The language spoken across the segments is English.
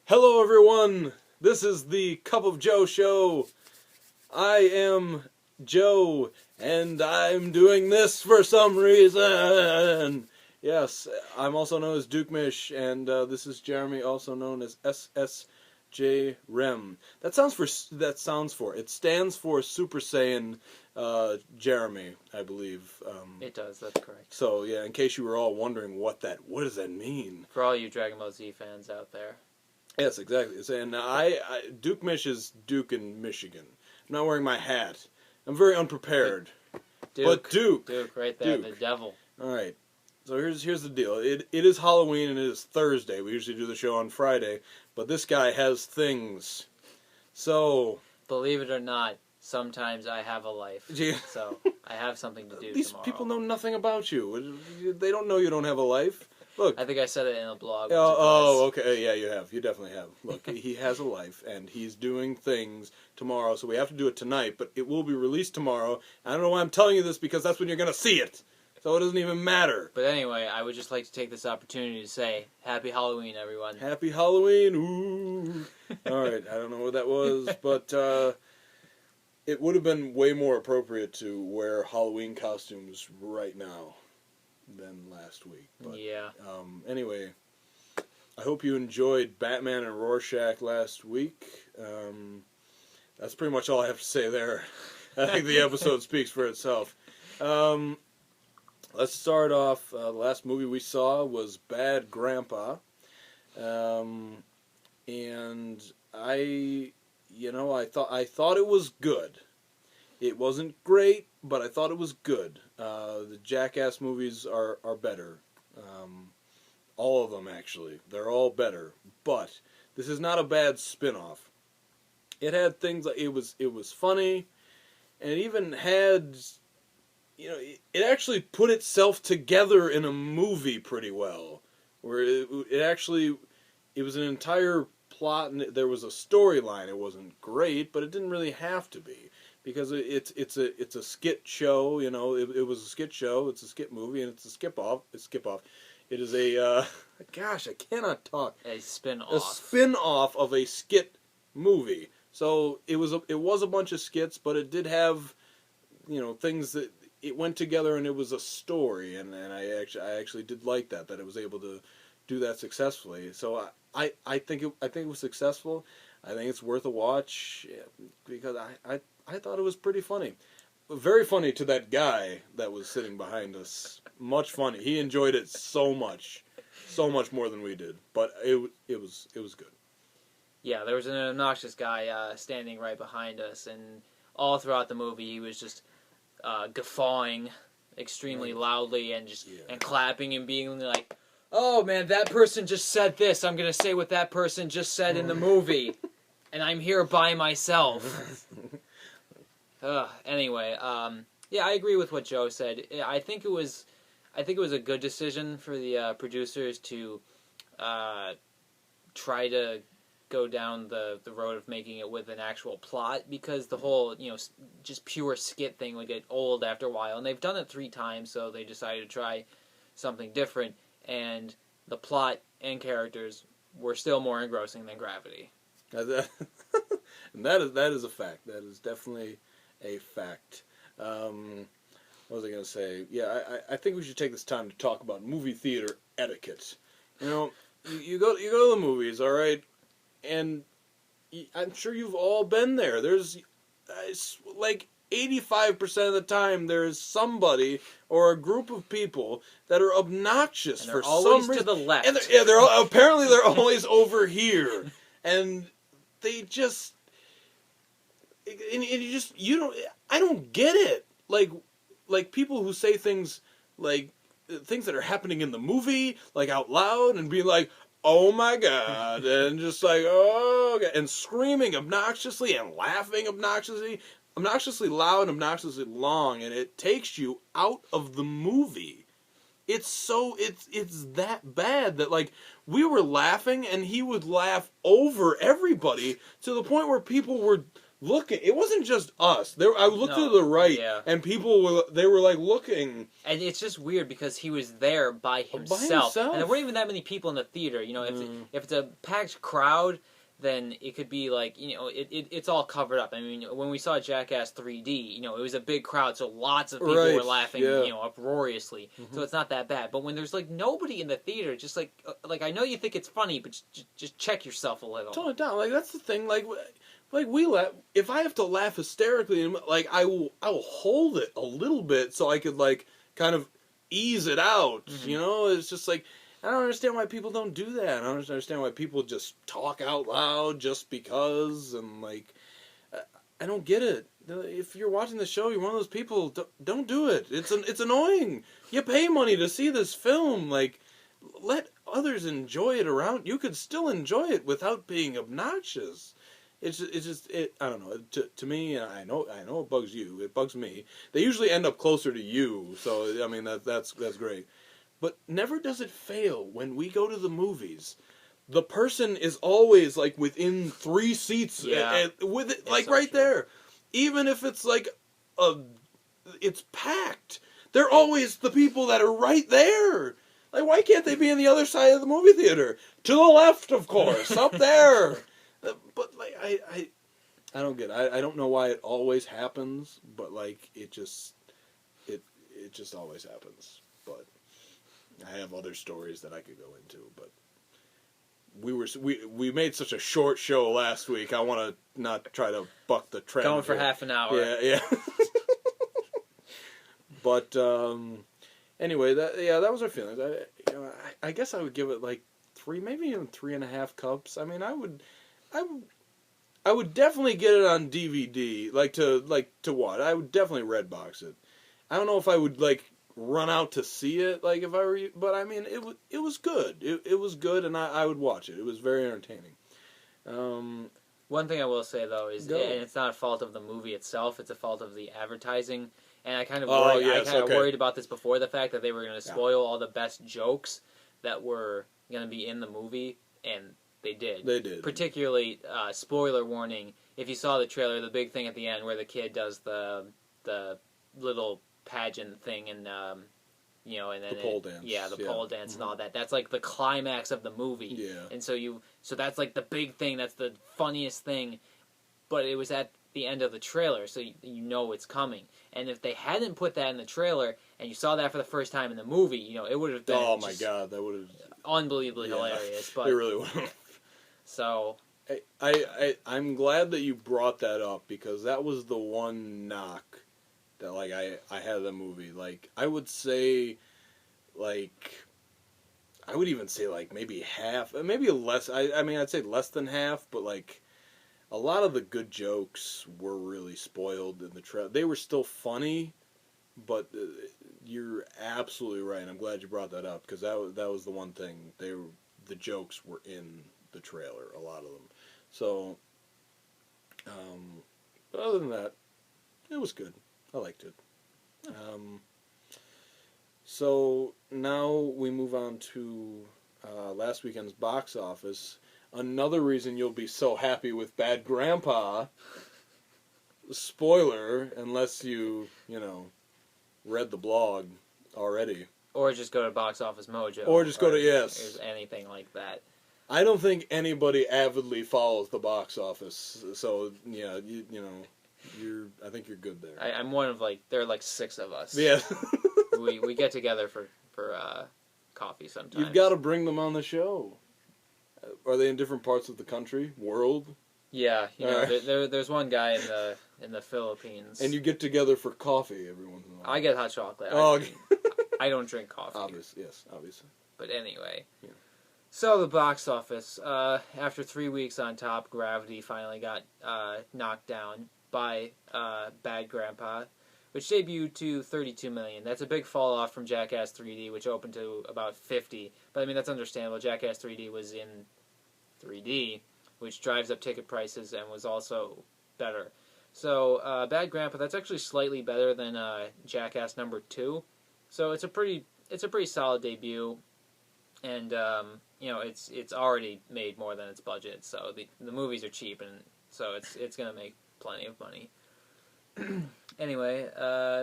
Hello everyone, this is the Cup of Joe show. I am Joe, and I'm doing this for some reason. Yes, I'm also known as Duke Mish, and this is Jeremy, also known as SSJ Rem. It stands for Super Saiyan Jeremy, I believe. It does, that's correct. So yeah, in case you were all wondering what does that mean? For all you Dragon Ball Z fans out there. Yes, exactly. And Duke Mish is Duke in Michigan. I'm not wearing my hat. I'm very unprepared. But Duke, right there, Duke. the devil. All right. So here's the deal. It is Halloween and it is Thursday. We usually do the show on Friday, but this guy has things. So believe it or not, sometimes I have a life. Yeah. So I have something to do These tomorrow. people know nothing about you. They don't know you don't have a life. Look. I think I said it in a blog. Okay. Yeah, you have. You definitely have. Look, he has a life, and he's doing things tomorrow, so we have to do it tonight, but it will be released tomorrow. I don't know why I'm telling you this, because that's when you're going to see it. So it doesn't even matter. But anyway, I would just like to take this opportunity to say, Happy Halloween, everyone. Happy Halloween. Ooh. All right, I don't know what that was, but it would have been way more appropriate to wear Halloween costumes right now than last week. But, yeah. Anyway, I hope you enjoyed Batman and Rorschach last week. That's pretty much all I have to say there. I think the episode speaks for itself. Let's start off. The last movie we saw was Bad Grandpa. And I thought it was good. It wasn't great, but I thought it was good. The Jackass movies are better. All of them, actually. They're all better. But this is not a bad spin-off. It had things like it was funny, and it even had, it actually put itself together in a movie pretty well. Where it was an entire plot, and there was a storyline. It wasn't great, but it didn't really have to be. Because it's a skit show, it was a skit show, it's a skit movie, and it's a skip-off. It is a, gosh, I cannot talk. A spin-off. A spin-off of a skit movie. So it was a bunch of skits, but it did have, things that, it went together and it was a story, and I actually did like that it was able to do that successfully. So I think it was successful. I think it's worth a watch, because I thought it was pretty funny. Very funny to that guy that was sitting behind us. Much funny. He enjoyed it so much more than we did. But it was good. Yeah, there was an obnoxious guy standing right behind us, and all throughout the movie he was just guffawing extremely loudly and and clapping and being like, "Oh man, that person just said this. I'm gonna say what that person just said in the movie." And I'm here by myself. Anyway, yeah, I agree with what Joe said. I think it was a good decision for the producers to try to go down the road of making it with an actual plot, because the whole, just pure skit thing would get old after a while. And they've done it 3 times, so they decided to try something different. And the plot and characters were still more engrossing than Gravity. And that is a fact. That is definitely a fact. What was I going to say? Yeah, I think we should take this time to talk about movie theater etiquette. You go to the movies, all right, and I'm sure you've all been there. There's like 85% of the time there is somebody or a group of people that are obnoxious for some reason. To the left. And apparently they're always over here. And they just, I don't get it. Like people who say things like, things that are happening in the movie, like out loud, and be like, "Oh my God," and just like, "Oh," and screaming obnoxiously and laughing obnoxiously loud, obnoxiously long, and it takes you out of the movie. It's that bad that, like, we were laughing and he would laugh over everybody to the point where people were looking. It wasn't just us. I looked to the right, and people were like looking. And it's just weird because he was there by himself. And there weren't even that many people in the theater. You know, if it's a packed crowd, then it could be like, it's all covered up. I mean, when we saw Jackass 3D, it was a big crowd, so lots of people were laughing, uproariously. So it's not that bad. But when there's like nobody in the theater, just like I know you think it's funny, but just check yourself a little. Tone it down. Like, that's the thing. Like we laugh. If I have to laugh hysterically, like I will hold it a little bit so I could like kind of ease it out. It's just like, I don't understand why people don't do that. I don't understand why people just talk out loud just because, and like, I don't get it. If you're watching the show, you're one of those people. Don't do it. It's annoying. You pay money to see this film. Like, let others enjoy it around. You could still enjoy it without being obnoxious. It's just I don't know. To me, I know it bugs you. It bugs me. They usually end up closer to you, so I mean that's great. But never does it fail when we go to the movies. The person is always like within 3 seats, with it, like right there. Even if it's like it's packed, they're always the people that are right there. Like, why can't they be on the other side of the movie theater? To the left, of course, up there. But like I don't get it. I don't know why it always happens, but like it just always happens. But I have other stories that I could go into, but we made such a short show last week. I want to not try to buck the trend. Going for half an hour. Yeah. But anyway, that was our feelings. I guess I would give it like 3, maybe even 3.5 cups. I mean, I would definitely get it on DVD, like to what? I would definitely Redbox it. I don't know if I would like run out to see it, like if I were you, but I mean it was good. It was good, and I would watch it. It was very entertaining. One thing I will say though is, and it's not a fault of the movie itself; it's a fault of the advertising. And I kind of worried about this before the fact that they were going to spoil all the best jokes that were going to be in the movie, and they did. They did. Particularly, spoiler warning, if you saw the trailer, the big thing at the end where the kid does the little pageant thing and and then the pole dance. Yeah, the pole dance and all that. That's like the climax of the movie. Yeah. And so that's like the big thing, that's the funniest thing, but it was at the end of the trailer, so you know it's coming. And if they hadn't put that in the trailer and you saw that for the first time in the movie, it would have been God, that would have unbelievably hilarious. But it really would have. So I'm glad that you brought that up, because that was the one knock that like I had of the movie. Like I would say, like I would even say like maybe half, maybe less. I mean I'd say less than half, but like a lot of the good jokes were really spoiled in the trailer. They were still funny, but you're absolutely right. I'm glad you brought that up, because that was the one thing. The jokes were in the trailer, a lot of them. So, but other than that, it was good. I liked it. So now we move on to last weekend's box office. Another reason you'll be so happy with Bad Grandpa. Spoiler, unless you read the blog already. Or just go to Box Office Mojo. Or just go to, yes. Or anything like that. I don't think anybody avidly follows the box office, so yeah, I think you're good there. I'm one of there are like 6 of us. Yeah. we get together for coffee sometimes. You've got to bring them on the show. Are they in different parts of the country, world? Yeah, there's one guy in the Philippines. And you get together for coffee every once in a while. I get hot chocolate. Oh, I don't drink coffee. Obviously. But anyway. Yeah. So the box office, after 3 weeks on top, Gravity finally got knocked down by Bad Grandpa, which debuted to $32 million. That's a big fall off from Jackass 3D, which opened to about $50. But I mean, that's understandable. Jackass 3D was in 3D, which drives up ticket prices and was also better. So Bad Grandpa, that's actually slightly better than Jackass number 2. So it's a pretty solid debut, and it's already made more than its budget. So the movies are cheap, and so it's gonna make plenty of money. Anyway,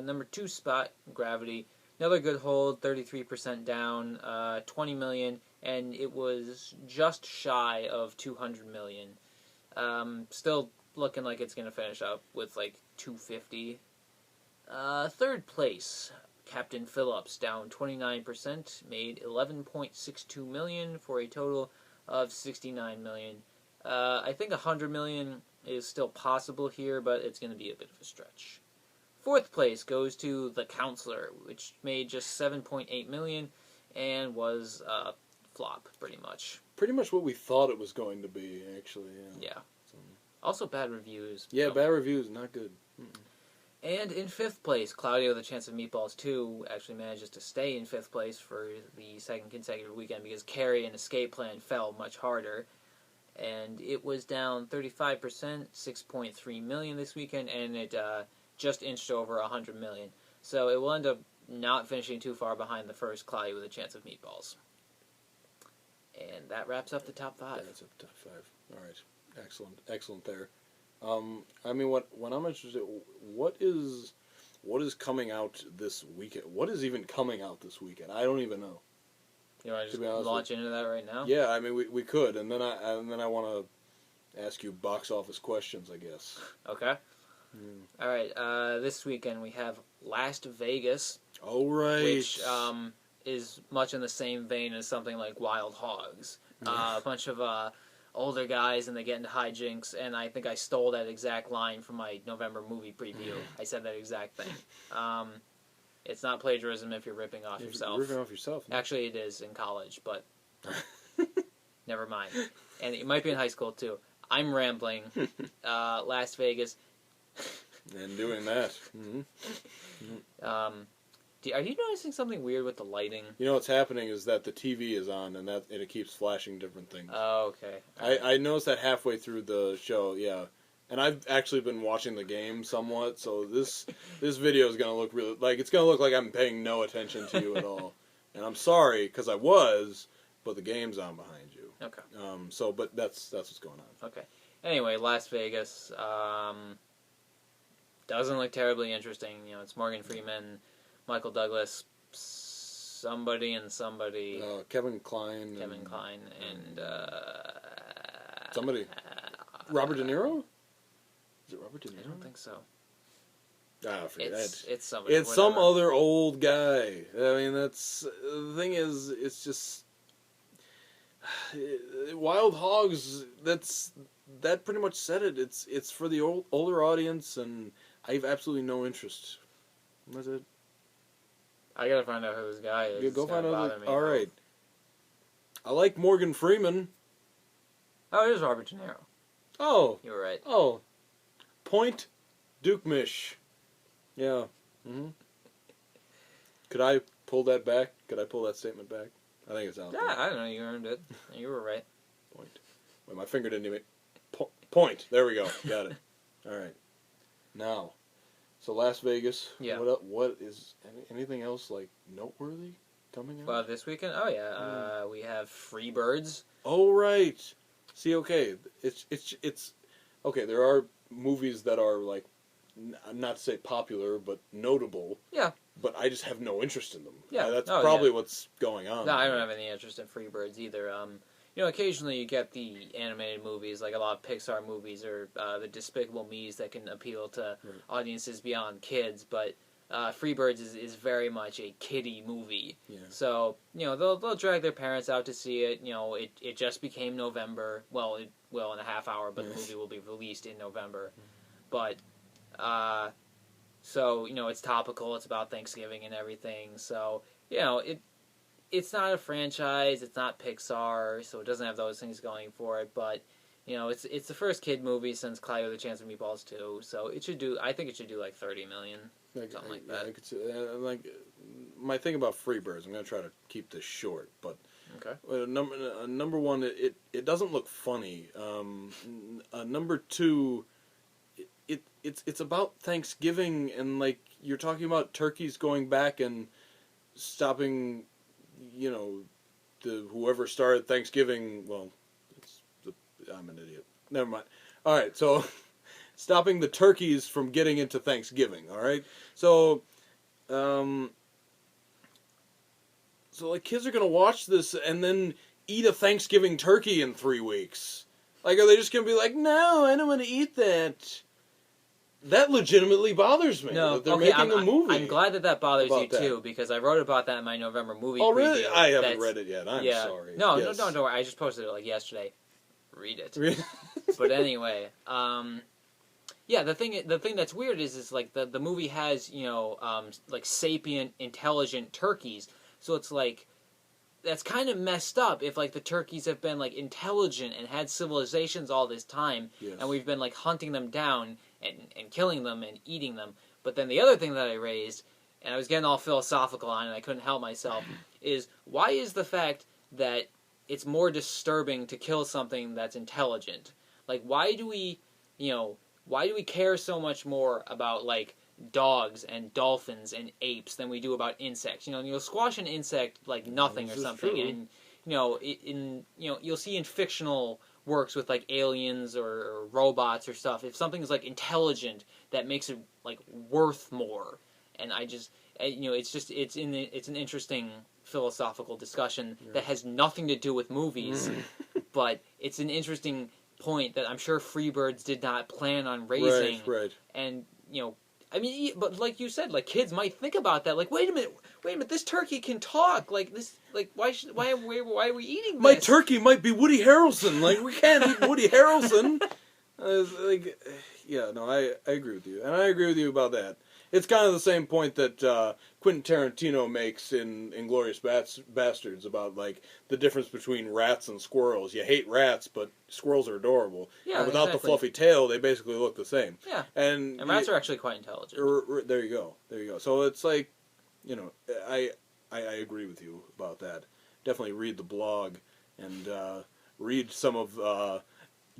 number 2 spot, Gravity. Another good hold, 33% down, 20 million, and it was just shy of 200 million. Still looking like it's going to finish up with like 250. Third place, Captain Phillips, down 29%, made 11.62 million for a total of 69 million. I think 100 million is still possible here, but it's going to be a bit of a stretch. Fourth place goes to The Counselor, which made just 7.8 million and was a flop, pretty much. Pretty much what we thought it was going to be, actually. Yeah. So. Also bad reviews. Yeah, bad reviews, not good. And in fifth place, Claudio the Chance of Meatballs 2 actually manages to stay in fifth place for the second consecutive weekend because Carrie and Escape Plan fell much harder. And it was down 35%, 6.3 million this weekend, and it just inched over 100 million. So it will end up not finishing too far behind the first Claudio with a Chance of Meatballs. And that wraps up the top 5. That's up top 5. All right. Excellent there. I mean, what I'm interested in, what is coming out this weekend? What is even coming out this weekend? I don't even know. You want to just launch into that right now? Yeah, I mean, we could, and then I want to ask you box office questions, I guess. Okay. All right. This weekend we have Las Vegas. Oh, right. Which is much in the same vein as something like Wild Hogs. A bunch of older guys and they get into hijinks, and I think I stole that exact line from my November movie preview. I said that exact thing. It's not plagiarism if you're ripping off yourself. You're ripping off yourself. No? Actually, it is in college, but never mind. And it might be in high school, too. I'm rambling. Las Vegas. And doing that. Are you noticing something weird with the lighting? You know what's happening is that the TV is on, and it keeps flashing different things. Oh, okay. I noticed that halfway through the show, yeah. And I've actually been watching the game somewhat, so this video is going to look really... it's going to look like I'm paying no attention to you at all. And I'm sorry, because I was, but the game's on behind you. Okay. But that's what's going on. Okay. Anyway, Las Vegas doesn't look terribly interesting. You know, it's Morgan Freeman, Michael Douglas, somebody, Kevin Kline. And... somebody. Robert De Niro? Is it Robert De Niro? I don't think so. I forget. It's somebody. It's some other old guy. I mean, that's... The thing is, it's just... Wild Hogs, that pretty much said it. It's for the older audience, and I have absolutely no interest. That's it. I gotta find out who this guy is. Yeah, go find out. All right. I like Morgan Freeman. Oh, it is Robert De Niro. Oh. You were right. Oh. Point Dukemish. Yeah. Could I pull that back? Could I pull that statement back? I think it's out. Yeah, I don't know. You earned it. You were right. Point. Wait, my finger didn't even... Point. There we go. Got it. All right. Now, so Las Vegas. Yeah. What is anything else noteworthy coming out? Well, this weekend. Oh yeah. We have Freebirds. Oh right. See, okay, it's okay. There are movies that are not to say popular, but notable. Yeah. But I just have no interest in them. Yeah. That's probably what's going on. No, I don't have any interest in Freebirds either. You know, occasionally you get the animated movies, like a lot of Pixar movies or the Despicable Me's that can appeal to audiences beyond kids, but Freebirds is very much a kiddie movie. Yeah. So, you know, they'll drag their parents out to see it. You know, it just became November. Well, it will in a half hour, but the movie will be released in November. But, so, you know, it's topical. It's about Thanksgiving and everything. So, you know, it's not a franchise, it's not Pixar, so it doesn't have those things going for it, but, you know, it's the first kid movie since Cloudy with a Chance of Meatballs 2, so I think it should do like 30 million, something like that. I could see, my thing about Freebirds, I'm going to try to keep this short, but okay. Number one, it doesn't look funny. Number two, it's about Thanksgiving, and you're talking about turkeys going back and stopping, you know, whoever started Thanksgiving. Well, I'm an idiot. Never mind. All right, so stopping the turkeys from getting into Thanksgiving. All right, so like kids are gonna watch this and then eat a Thanksgiving turkey in 3 weeks. Like, are they just gonna be like, no, I don't want to eat that? That legitimately bothers me. No, that they're making a movie. I'm glad that bothers you that. too, because I wrote about that in my November movie preview. Oh, really? I haven't read it yet. I'm sorry. No, yes. no, don't worry. I just posted it like yesterday. Read it. But anyway, yeah, the thing that's weird is like the movie has, you know, like sapient, intelligent turkeys. So it's like, that's kind of messed up if like the turkeys have been like intelligent and had civilizations all this time, yes. and we've been like hunting them down and killing them and eating them. But then the other thing that I raised, and I was getting all philosophical on it and I couldn't help myself, is why is the fact that it's more disturbing to kill something that's intelligent? Like, why do we care so much more about like dogs and dolphins and apes than we do about insects? You know, you'll squash an insect like nothing or something, and you'll see in fictional works with like aliens or robots or stuff, if something is like intelligent, that makes it like worth more. And I just, it's an interesting philosophical discussion that has nothing to do with movies, but it's an interesting point that I'm sure Freebirds did not plan on raising. Right. And I mean, but like you said, like kids might think about that. Like, wait a minute, this turkey can talk. Like this, like why are we eating this? My turkey might be Woody Harrelson. Like, we can't eat Woody Harrelson. I agree with you, and I agree with you about that. It's kind of the same point that Quentin Tarantino makes in Inglourious Bastards about like the difference between rats and squirrels. You hate rats, but squirrels are adorable. Yeah, and without exactly. the fluffy tail, they basically look the same. Yeah, and rats are actually quite intelligent. There you go. So it's like, I agree with you about that. Definitely read the blog and read some of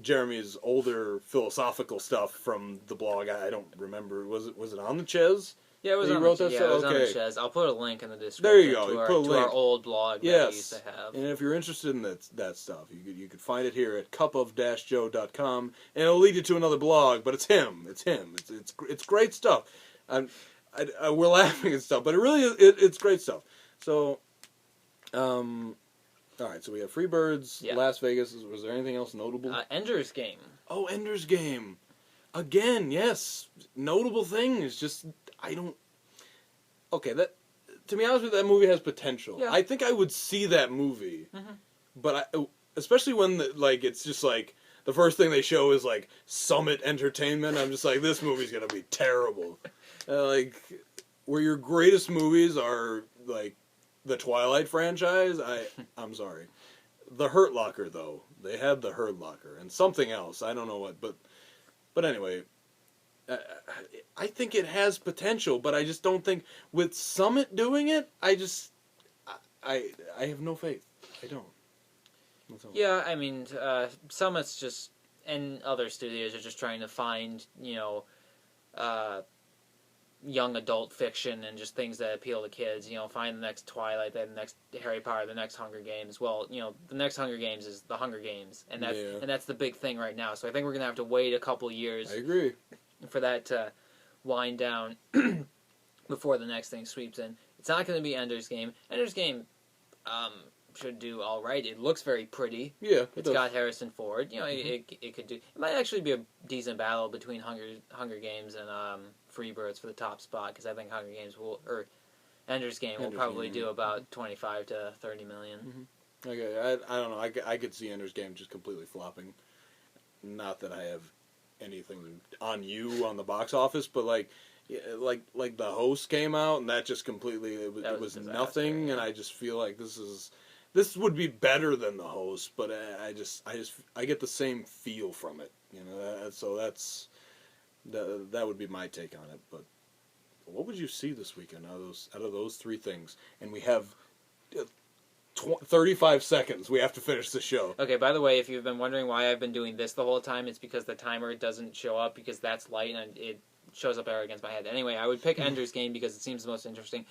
Jeremy's older philosophical stuff from the blog. I don't remember. Was it on the Ches? Yeah, it was on the Ches. I'll put a link in the description. There you go. To our old blog that we used to have. And if you're interested in that stuff, you could find it here at cupofjoe.com, and it'll lead you to another blog. But it's him. It's great stuff. We're laughing and stuff, but it really is. It's great stuff. So, all right, so we have Freebirds, Las Vegas. Was there anything else notable? Ender's Game. Oh, Ender's Game. Again, yes. Notable thing is just, okay, to be honest with you, that movie has potential. Yeah. I think I would see that movie. Mm-hmm. But especially when, it's just like, the first thing they show is, like, Summit Entertainment. I'm just like, this movie's going to be terrible. Where your greatest movies are, like, the Twilight franchise, I'm sorry. The Hurt Locker, though. They had the Hurt Locker. And something else. I don't know what. But anyway, I think it has potential, but I just don't think with Summit doing it, I have no faith. I don't. Yeah, I mean, Summit's just, and other studios are just trying to find, young adult fiction and just things that appeal to kids. Find the next Twilight, the next Harry Potter, the next Hunger Games. Well, the next Hunger Games is the Hunger Games, and that's the big thing right now. So I think we're gonna have to wait a couple years. I agree. For that to wind down before the next thing sweeps in. It's not going to be Ender's Game. Ender's Game should do all right. It looks very pretty. Yeah, it's got Harrison Ford. It could do. It might actually be a decent battle between Hunger Games and Freebirds for the top spot, because I think Ender's Game will probably do about 25 to 30 million. Mm-hmm. Okay, I don't know. I could see Ender's Game just completely flopping. Not that I have anything on the box office, but like the Host came out and that just completely it was nothing, and I just feel like this would be better than the Host, but I get the same feel from it, so that would be my take on it. But what would you see this weekend out of those three things? And we have 35 seconds. We have to finish the show. Okay, by the way, if you've been wondering why I've been doing this the whole time, it's because the timer doesn't show up, because that's light and it shows up against my head. Anyway, I would pick Ender's Game because it seems the most interesting.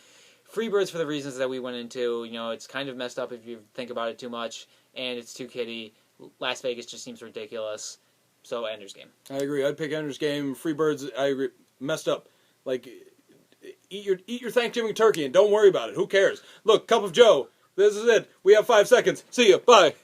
Freebirds for the reasons that we went into. It's kind of messed up if you think about it too much, and it's too kiddie. Las Vegas just seems ridiculous. So Ender's Game. I agree. I'd pick Ender's Game. Freebirds, I agree. Messed up. Like, eat your Thanksgiving turkey and don't worry about it. Who cares? Look, Cup of Joe. This is it. We have 5 seconds. See ya. Bye.